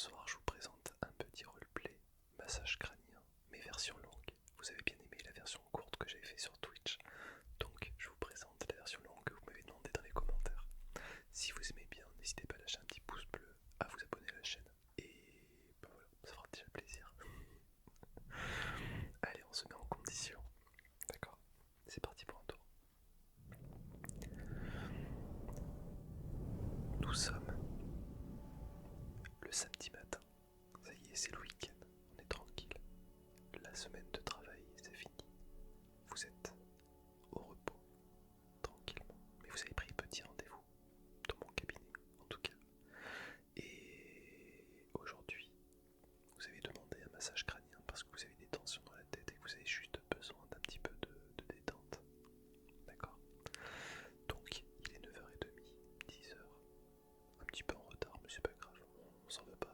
soir, je vous présente un petit roleplay massage crânien, mais version longue. Vous avez bien aimé la version courte que j'avais fait sur Twitch, donc je vous présente la version longue que vous m'avez demandé dans les commentaires. Si vous aimez bien, n'hésitez pas à lâcher un petit pouce bleu, à vous abonner à la chaîne, et bah voilà, ça fera déjà plaisir. Allez, on se met en condition, d'accord? C'est parti pour un tour. Nous sommes le samedi matin. Ça y est, c'est le week-end, on est tranquille. La semaine de travail, c'est fini. Vous êtes au repos, tranquillement. Mais vous avez pris petit rendez-vous dans mon cabinet, en tout cas. Et aujourd'hui, vous avez demandé un massage crânien parce que vous avez des tensions dans la tête et que vous avez juste besoin d'un petit peu de détente. D'accord? Donc, il est 9h30, 10h. Un petit peu en retard, mais c'est pas grave. On s'en veut pas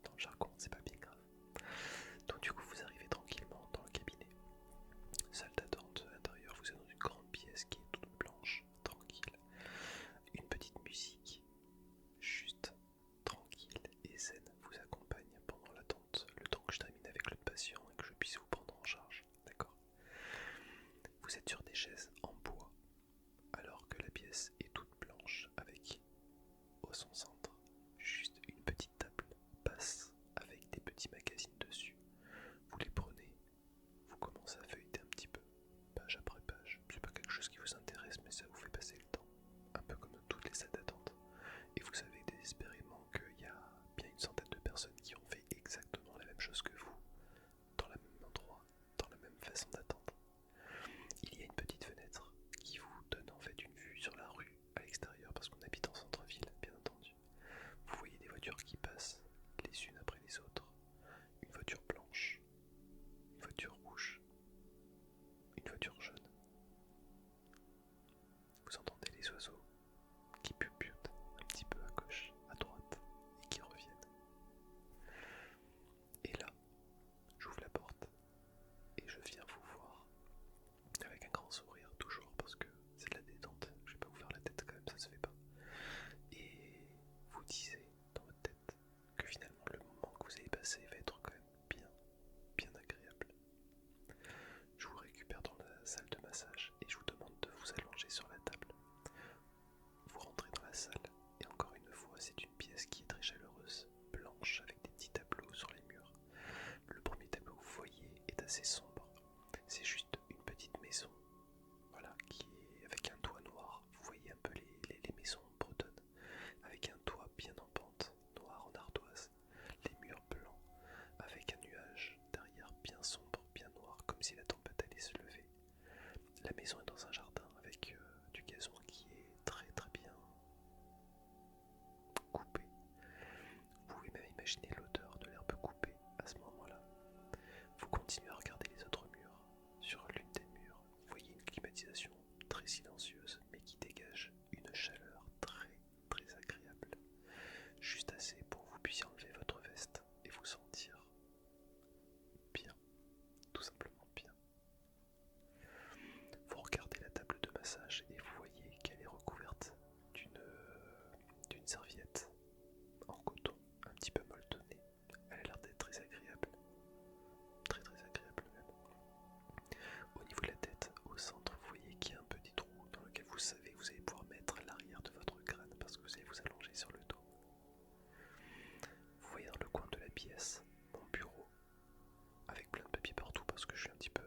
dans le jargon, c'est pas bien grave. Donc du coup, vous arrivez tranquillement dans le cabinet. Salle d'attente à l'intérieur, vous êtes dans une grande pièce qui est toute blanche, tranquille. Une petite musique, juste tranquille et zen, vous accompagne pendant l'attente, le temps que je termine avec l'autre patient et que je puisse vous prendre en charge, d'accord? Vous êtes sur des chaises en bois, alors que la pièce est toute blanche avec, au son centre, juste une petite table basse avec des petits magazines dessus. Vous les prenez, vous commencez à feuilleter un petit peu, page après page. C'est pas quelque chose qui vous intéresse, mais ça vous fait passer le temps, un peu comme dans toutes les salles d'attente. Et vous savez désespérément qu'il y a bien une centaine de personnes qui ont fait exactement la même chose que vous, dans le même endroit, dans la même façon d'attendre. Il y a une petite fenêtre qui vous donne en fait une vue sur la rue à l'extérieur, parce qu'on habite en centre-ville, bien entendu. Vous voyez des voitures qui passent les unes après les autres. Une voiture blanche, une voiture rouge, une voiture jaune. Vous entendez les oiseaux qui pupillotent un petit peu à gauche, à droite, et qui reviennent. Et là, j'ouvre la porte et je viens vous voir avec un grand sourire, toujours parce que c'est de la détente. Je vais pas vous faire la tête quand même, ça se fait pas. Et vous disiez dans votre tête que finalement le moment que vous avez passé va être quand même bien agréable. Je vous récupère dans la salle de massage et je vous demande de vous allonger sur la table. Vous rentrez dans la salle et encore une fois c'est une pièce qui est très chaleureuse, blanche avec des petits tableaux sur les murs. Le premier tableau que vous voyez est assez sombre. C'est juste une petite maison, voilà, qui est avec un toit noir. Vous voyez un peu les maisons bretonnes, avec un toit bien en pente, noir en ardoise, les murs blancs, avec un nuage derrière bien sombre, bien noir, comme si la tempête allait se lever. La maison est dans un jardin avec du gazon qui est très bien coupé. Vous pouvez même imaginer l'odeur de l'herbe coupée à ce moment-là. Vous continuez à regarder les autres murs. Sur l'une des murs, vous voyez une climatisation très silencieuse mais qui dégage une chaleur très agréable. Juste assez pour que vous puissiez enlever votre veste et vous sentir bien, tout simplement bien. Vous regardez la table de massage et vous voyez qu'elle est recouverte d'une serviette en coton, un petit peu molletonnée. Elle a l'air d'être très agréable même. Au niveau de la tête, au centre, vous voyez qu'il y a un petit trou dans lequel vous savez que vous allez pouvoir mettre l'arrière de votre crâne parce que vous allez vous allonger sur le dos. Vous voyez dans le coin de la pièce mon bureau avec plein de papiers partout parce que je suis un petit peu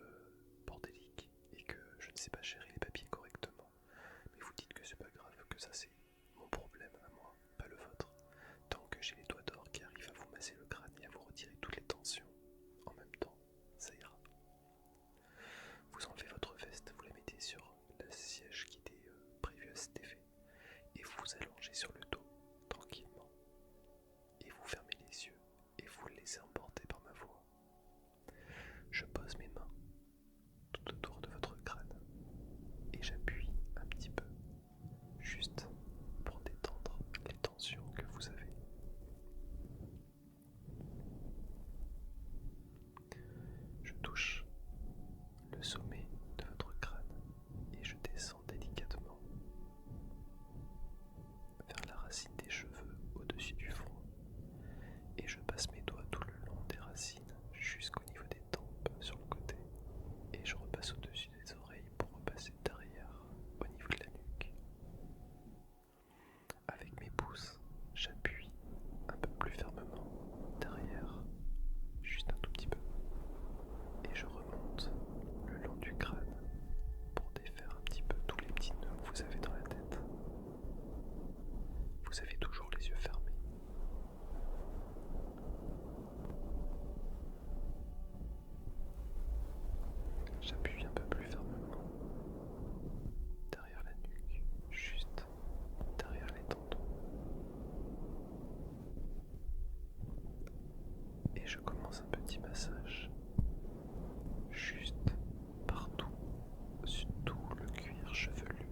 bordélique et que je ne sais pas gérer les papiers correctement. Mais vous dites que c'est pas grave, que ça c'est mon problème à moi, pas le vôtre. Tant que j'ai les doigts d'or qui arrivent à vous masser le crâne et à vous retirer toutes les tensions en même temps, ça ira. Vous enlevez votre veste, vous la mettez sur le siège qui était prévu à cet effet et vous vous allongez sur le dos tranquillement et vous fermez les yeux et vous le laissez emporter par ma voix. Je pose mes mains tout autour de votre crâne et j'appuie un petit peu, juste pour détendre les tensions que vous avez. Je touche le sommet de votre crâne et je descends délicatement vers la racine Avec mes pouces, j'appuie un peu plus fermement derrière, juste un tout petit peu, et je remonte le long du crâne pour défaire un petit peu tous les petits nœuds que vous avez dans la tête. Vous avez toujours les yeux fermés. J'appuie un peu plus fermement derrière la nuque, juste derrière les tendons. Et je commence un petit massage juste partout, sur tout le cuir chevelu,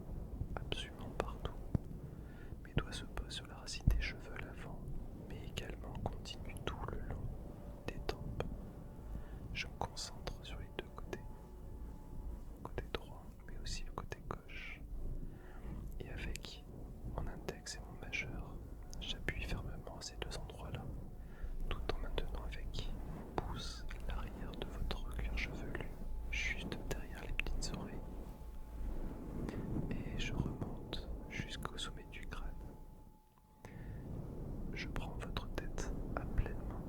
absolument partout. Mes doigts se posent sur la racine des cheveux à l'avant, mais également continuent tout le long des tempes. Je me concentre sur les deux côtés, côté droit, mais aussi le côté gauche. Et avec mon index et mon majeur, j'appuie fermement à ces deux endroits-là, tout en maintenant avec mon pouce l'arrière de votre cuir chevelu, juste derrière les petites oreilles. Et je remonte jusqu'au sommet du crâne. Je prends votre tête à pleine main.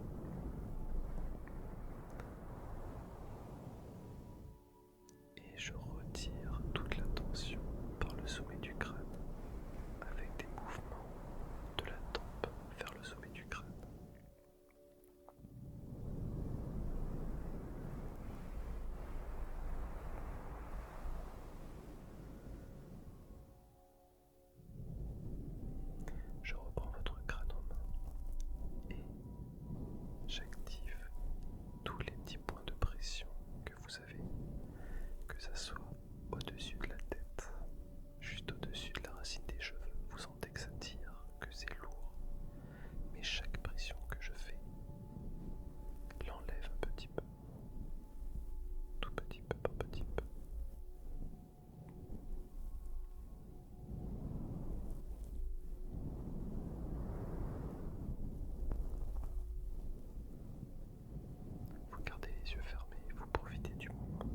Et je retire toute la tension par le sommet du crâne, avec des mouvements de la tempe vers le sommet du crâne. Je reprends votre crâne en main et j'active tous les petits points de pression que vous avez, que ça soit au-dessus de la tête, juste au-dessus de la racine des cheveux. Vous sentez que ça tire, que c'est lourd, mais chaque pression que je fais l'enlève un petit peu, tout petit peu par petit peu. Vous gardez les yeux fermés, vous profitez du moment.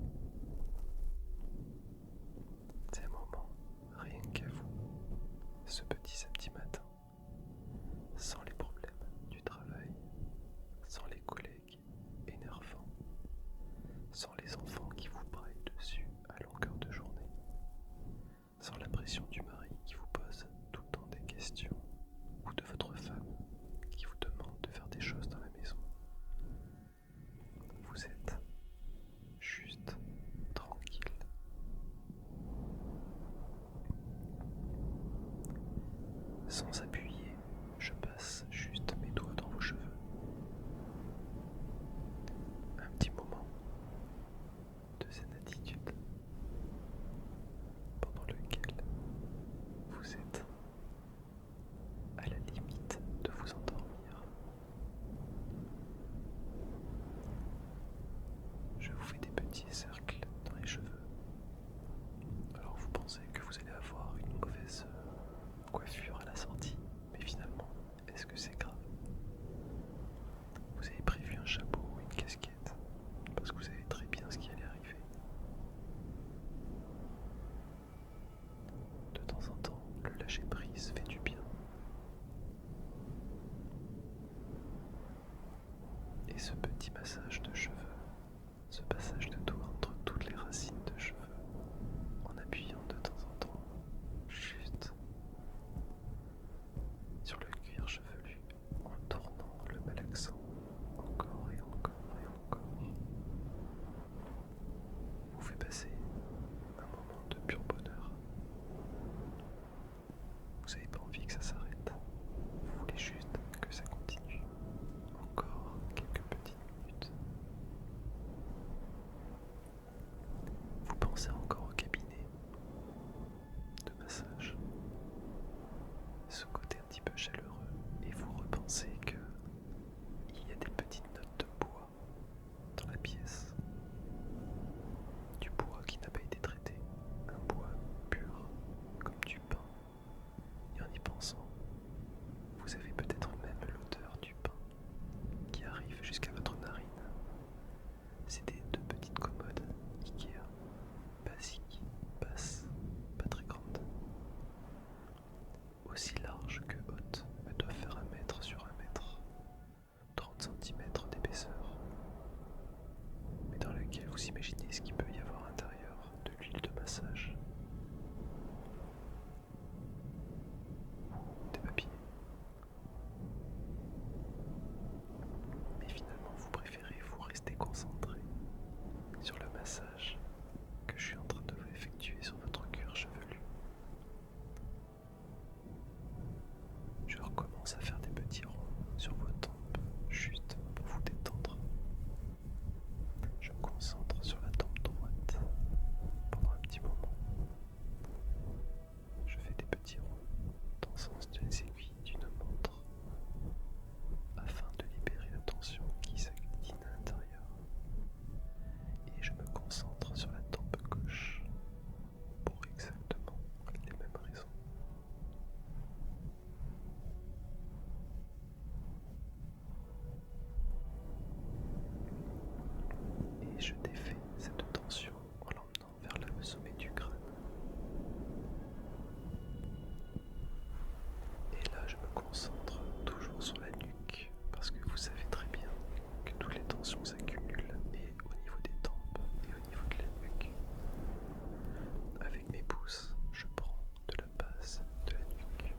C'est un moment rien qu'à vous, ce petit samedi matin, sans les problèmes du travail, sans les collègues énervants, sans les enfants qui vous braillent dessus à longueur de journée, sans la pression du mari qui vous pose tout le temps des questions, ou de votre femme qui vous demande de faire des choses dans la maison. Vous êtes juste tranquille. Sans appuyer, je passe juste mes doigts dans vos cheveux. Un petit moment de zen attitude pendant lequel vous êtes à la limite de vous endormir. Je vous fais des petits cercles dans les cheveux. Alors vous pensez que vous allez avoir une mauvaise coiffure à la sortie, mais finalement, est-ce que c'est grave? Vous avez prévu un chapeau ou une casquette, parce que vous savez très bien ce qui allait arriver. De temps en temps, le lâcher-prise fait du bien. Et ce petit massage de cheveux, ce passage de doigts entre toutes les racines de cheveux, en appuyant de temps en temps, juste sur le cuir chevelu, en tournant le malaxant encore et encore et encore, vous fait passer un moment de pur bonheur. Vous n'avez pas envie que ça s'arrête, vous voulez juste que ça continue encore quelques petites minutes. large que haute. Elle doit faire 1 mètre sur 1 mètre, 30 cm d'épaisseur, mais dans laquelle vous imaginez ce qu'il peut y avoir à l'intérieur: de l'huile de massage, des papiers. Mais finalement, vous préférez vous rester concentré sur le massage que je suis en train de vous effectuer sur votre cuir chevelu. Je recommence à faire des petits ronds sur vos tempes, juste pour vous détendre. Je me concentre sur la tempe droite pendant un petit moment. Je fais des petits ronds dans le sens d'une aiguille d'une montre afin de libérer la tension qui s'agglutine à l'intérieur. Et je me concentre sur la tempe gauche pour exactement les mêmes raisons. Et je défais cette tension en l'emmenant vers le sommet du crâne. Et là, je me concentre toujours sur la nuque, parce que vous savez très bien que toutes les tensions s'accumulent, et au niveau des tempes et au niveau de la nuque. Avec mes pouces, je prends de la base de la nuque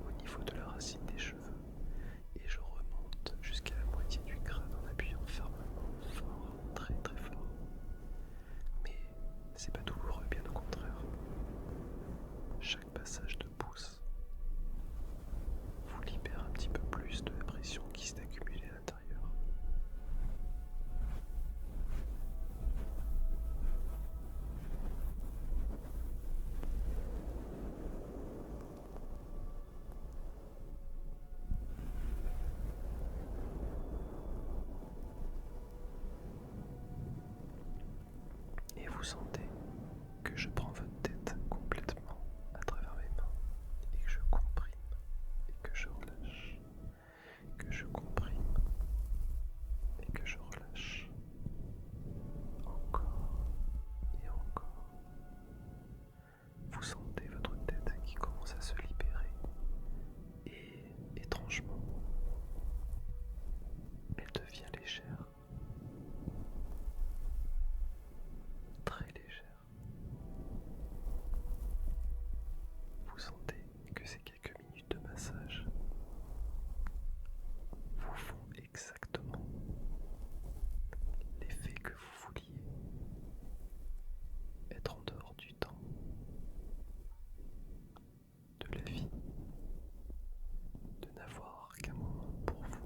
au niveau de la racine des cheveux, et je remonte jusqu'à la moitié du crâne en appuyant fermement, fort, très très fort. Mais c'est pas douloureux, bien au contraire. Chaque passage de pouce vous libère un petit peu plus de la pression qui s'est accumulée à l'intérieur. Et vous sentez que je prends votre tête complètement à travers mes mains et que je comprime et que je relâche, que je comprime et que je relâche, encore et encore. Vous sentez votre tête qui commence à se libérer et, étrangement, elle devient légère, très légère. Vous sentez que ces quelques minutes de massage vous font exactement l'effet que vous vouliez, être en dehors du temps, de la vie, de n'avoir qu'un moment pour vous.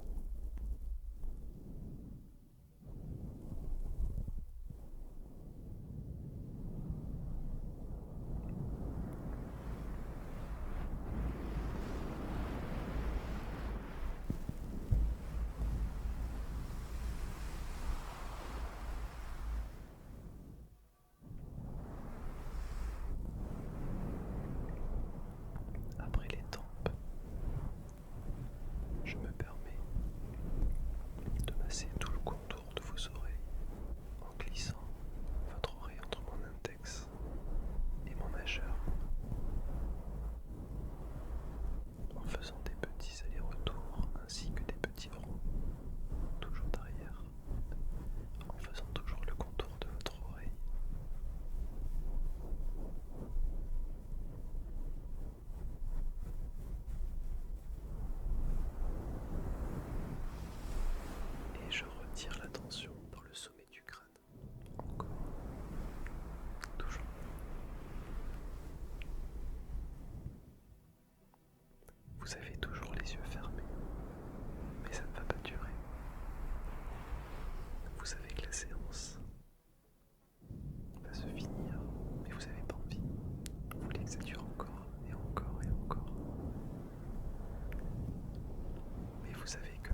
Après les tempes, je me permets de masser tout le contour de vos oreilles en glissant votre oreille entre mon index et mon majeur, en faisant des petits allers-retours ainsi que des petits ronds, toujours derrière, en faisant toujours le contour de votre oreille. Et je retire la tension dans le sommet du crâne. Encore. Toujours. Vous avez toujours les yeux fermés, mais ça ne va pas durer. Vous savez que la séance va se finir, mais vous n'avez pas envie. Vous voulez que ça dure encore et encore et encore. Mais vous savez que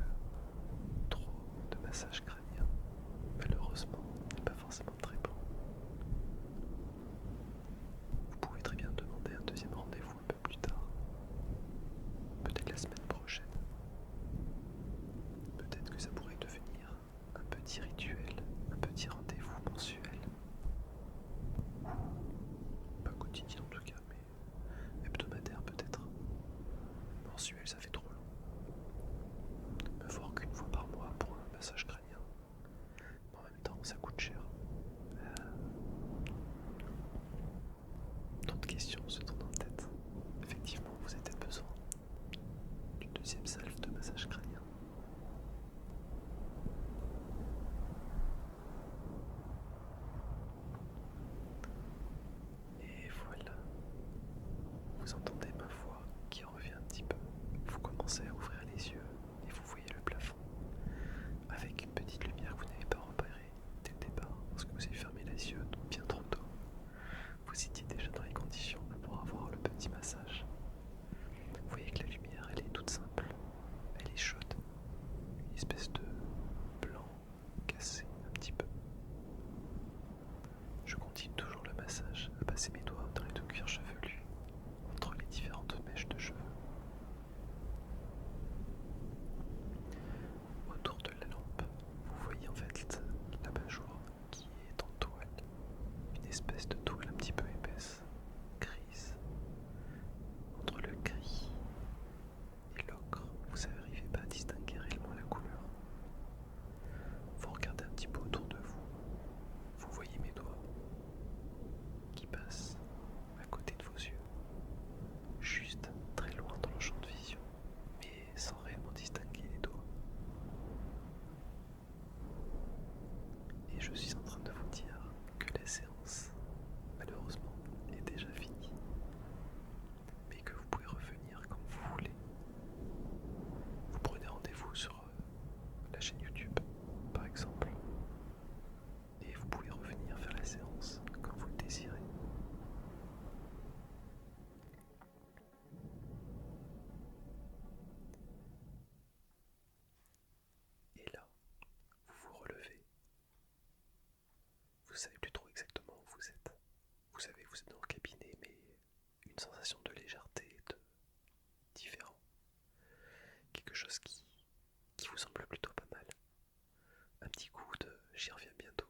trop de massage crânien, malheureusement, n'est pas forcément très bon. Vous pouvez très bien demander un deuxième rendez-vous un peu plus tard. Peut-être la semaine prochaine. Peut-être que ça pourrait devenir un petit rituel, un petit rendez-vous mensuel. Pas quotidien en tout cas, mais hebdomadaire peut-être. mensuel, ça fait trop long. Me voir qu'une fois par mois pour un massage crânien. En même temps, ça coûte cher. D'autres questions se tournent en tête. Effectivement, vous avez peut-être besoin d'une deuxième salve de massage crânien. Et voilà. Vous entendez ma voix qui revient un petit peu. Vous commencez à ouvrir les yeux et vous voyez le plafond avec une petite lumière que vous n'avez pas repérée dès le départ parce que vous avez fermé les yeux bien trop tôt. Vous étiez déjà dans les conditions pour avoir le petit massage. Vous voyez que la lumière, elle est toute simple. Elle est chaude. Une espèce de blanc cassé un petit peu. Je continue toujours le massage à passer mes doigts dans les deux cuirs chevelus entre les différentes mèches de cheveux. Autour de la lampe, vous voyez en fait l'abat-jour qui est en toile. Une espèce de toile un petit peu épaisse, grise. Entre le gris et l'ocre, vous n'arrivez pas à distinguer réellement la couleur. Vous regardez un petit peu autour de vous. Vous voyez mes doigts qui passent à côté de vos yeux, juste très loin dans le champ de vision, mais sans réellement distinguer les doigts. Et je suis en train de vous dire que la séance, malheureusement, est déjà finie, mais que vous pouvez revenir quand vous voulez. Vous prenez rendez-vous sur la chaîne YouTube, par exemple, et vous pouvez revenir faire la séance quand vous le désirez. Et là, vous vous relevez. Vous savez plus trop exactement où vous êtes. Vous savez, vous êtes dans le cabinet, mais une sensation de légèreté, de différent. Quelque chose qui vous semble plutôt pas mal. Un petit coup de j'y reviens bientôt.